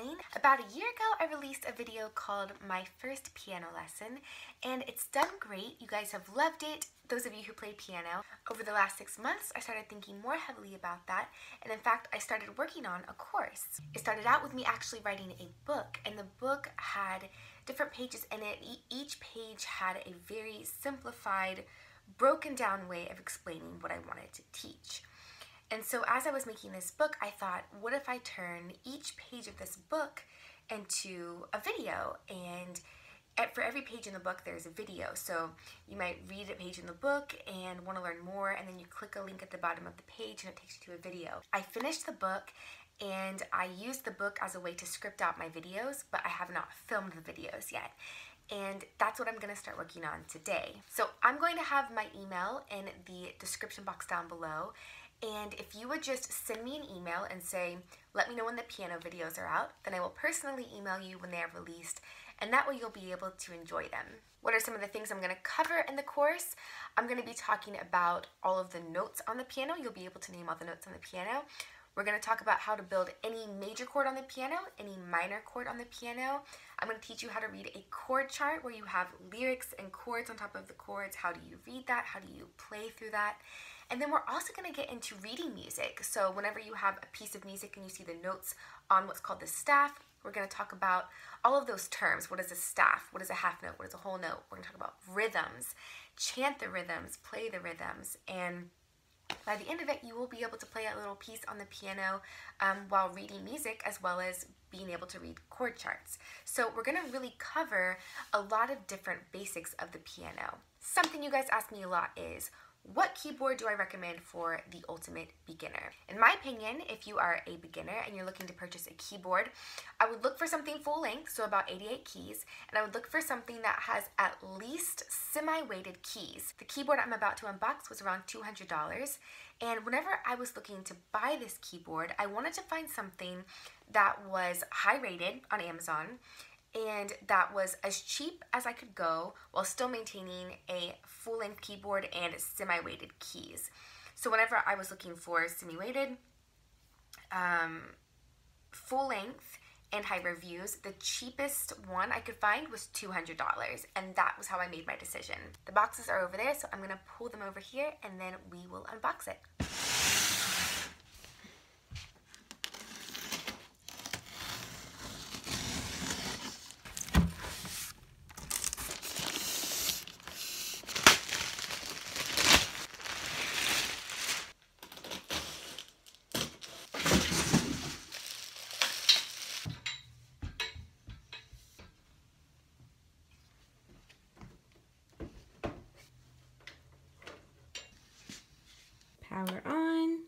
Laine. About a year ago, I released a video called My First Piano Lesson, and it's done great. You guys have loved it, those of you who play piano. Over the last 6 months, I started thinking more heavily about that, and in fact, I started working on a course. It started out with me actually writing a book, and the book had different pages in it. Each page had a very simplified, broken down way of explaining what I wanted to teach. And so as I was making this book, I thought, what if I turn each page of this book into a video? And for every page in the book, there's a video. So you might read a page in the book and want to learn more, and then you click a link at the bottom of the page and it takes you to a video. I finished the book and I used the book as a way to script out my videos, but I have not filmed the videos yet. And that's what I'm going to start working on today. So I'm going to have my email in the description box down below. And if you would just send me an email and say, let me know when the piano videos are out, then I will personally email you when they are released, and that way you'll be able to enjoy them. What are some of the things I'm going to cover in the course? I'm going to be talking about all of the notes on the piano. You'll be able to name all the notes on the piano. We're going to talk about how to build any major chord on the piano, any minor chord on the piano. I'm going to teach you how to read a chord chart where you have lyrics and chords on top of the chords. How do you read that? How do you play through that? And then we're also going to get into reading music. So whenever you have a piece of music and you see the notes on what's called the staff, we're going to talk about all of those terms. What is a staff? What is a half note? What is a whole note? We're going to talk about rhythms, chant the rhythms, play the rhythms, and by the end of it, you will be able to play a little piece on the piano while reading music, as well as being able to read chord charts. So we're going to really cover a lot of different basics of the piano. Something you guys ask me a lot is, what keyboard do I recommend for the ultimate beginner? In my opinion, if you are a beginner and you're looking to purchase a keyboard, I would look for something full length, so about 88 keys, and I would look for something that has at least semi-weighted keys. The keyboard I'm about to unbox was around $200, and whenever I was looking to buy this keyboard, I wanted to find something that was high rated on Amazon, and that was as cheap as I could go while still maintaining a full-length keyboard and semi-weighted keys. So whenever I was looking for semi-weighted, full-length, and high reviews, the cheapest one I could find was $200, and that was how I made my decision. The boxes are over there, so I'm going to pull them over here, and then we will unbox it. Power on.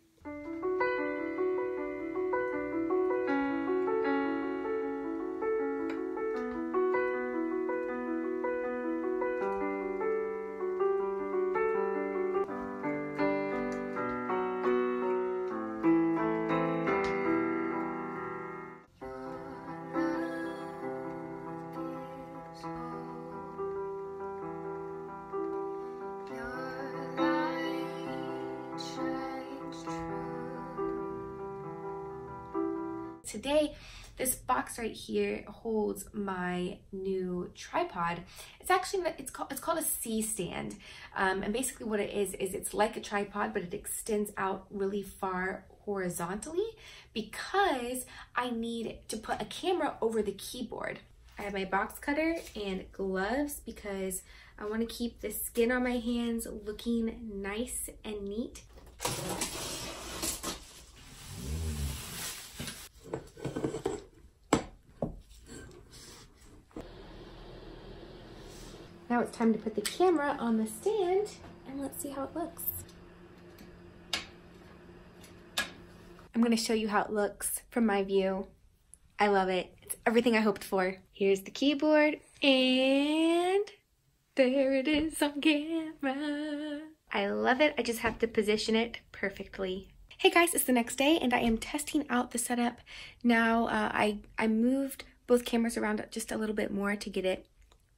Today, this box right here holds my new tripod. It's actually, it's called a C-stand, and basically what it is it's like a tripod, but it extends out really far horizontally because I need to put a camera over the keyboard. I have my box cutter and gloves because I want to keep the skin on my hands looking nice and neat. Now it's time to put the camera on the stand, and let's see how it looks. I'm going to show you how it looks from my view. I love it. It's everything I hoped for. Here's the keyboard, and there it is on camera. I love it. I just have to position it perfectly. Hey guys, it's the next day, and I am testing out the setup. Now I moved both cameras around just a little bit more to get it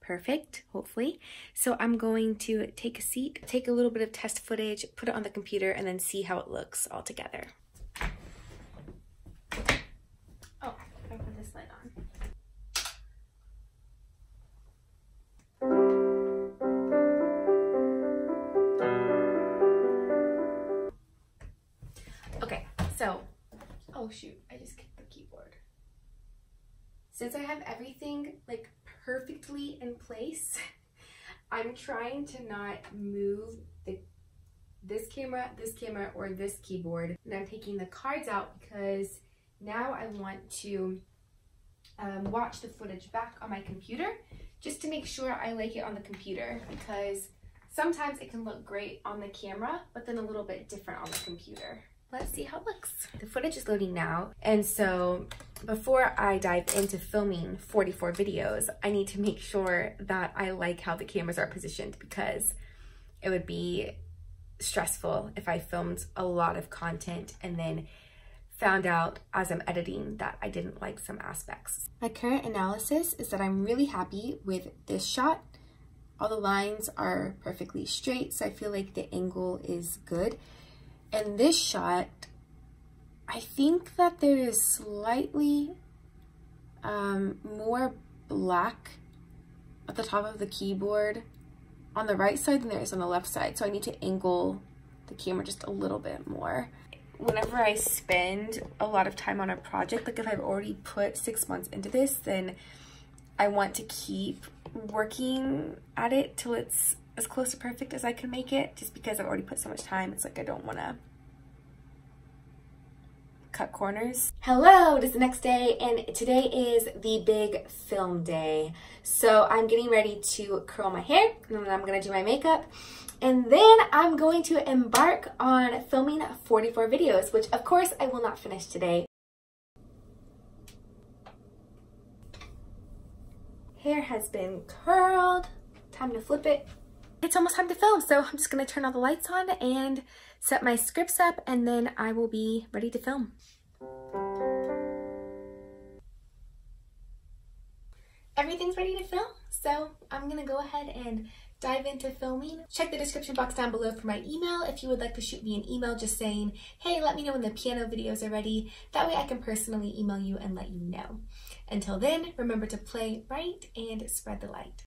perfect, hopefully. So I'm going to take a seat, take a little bit of test footage, put it on the computer, and then see how it looks all together. Oh, I put this light on. Oh shoot, I just kicked the keyboard. Since I have everything like perfectly in place, I'm trying to not move this camera, or this keyboard. And I'm taking the cards out because now I want to watch the footage back on my computer just to make sure I like it on the computer, because sometimes it can look great on the camera, but then a little bit different on the computer. Let's see how it looks. The footage is loading now, and so before I dive into filming 44 videos, I need to make sure that I like how the cameras are positioned, because it would be stressful if I filmed a lot of content and then found out as I'm editing that I didn't like some aspects. My current analysis is that I'm really happy with this shot. All the lines are perfectly straight, so I feel like the angle is good. And this shot, I think that there is slightly more black at the top of the keyboard on the right side than there is on the left side. So I need to angle the camera just a little bit more. Whenever I spend a lot of time on a project, like if I've already put 6 months into this, then I want to keep working at it till it's as close to perfect as I can make it, just because I've already put so much time. It's like I don't want to cut corners. Hello, it is the next day, and today is the big film day. So I'm getting ready to curl my hair, and then I'm gonna do my makeup, and then I'm going to embark on filming 44 videos, which of course I will not finish today. Hair has been curled, time to flip it. It's almost time to film, so I'm just gonna turn all the lights on and set my scripts up, and then I will be ready to film. Everything's ready to film, so I'm gonna go ahead and dive into filming. Check the description box down below for my email if you would like to shoot me an email just saying, hey, let me know when the piano videos are ready. That way I can personally email you and let you know. Until then, remember to play right and spread the light.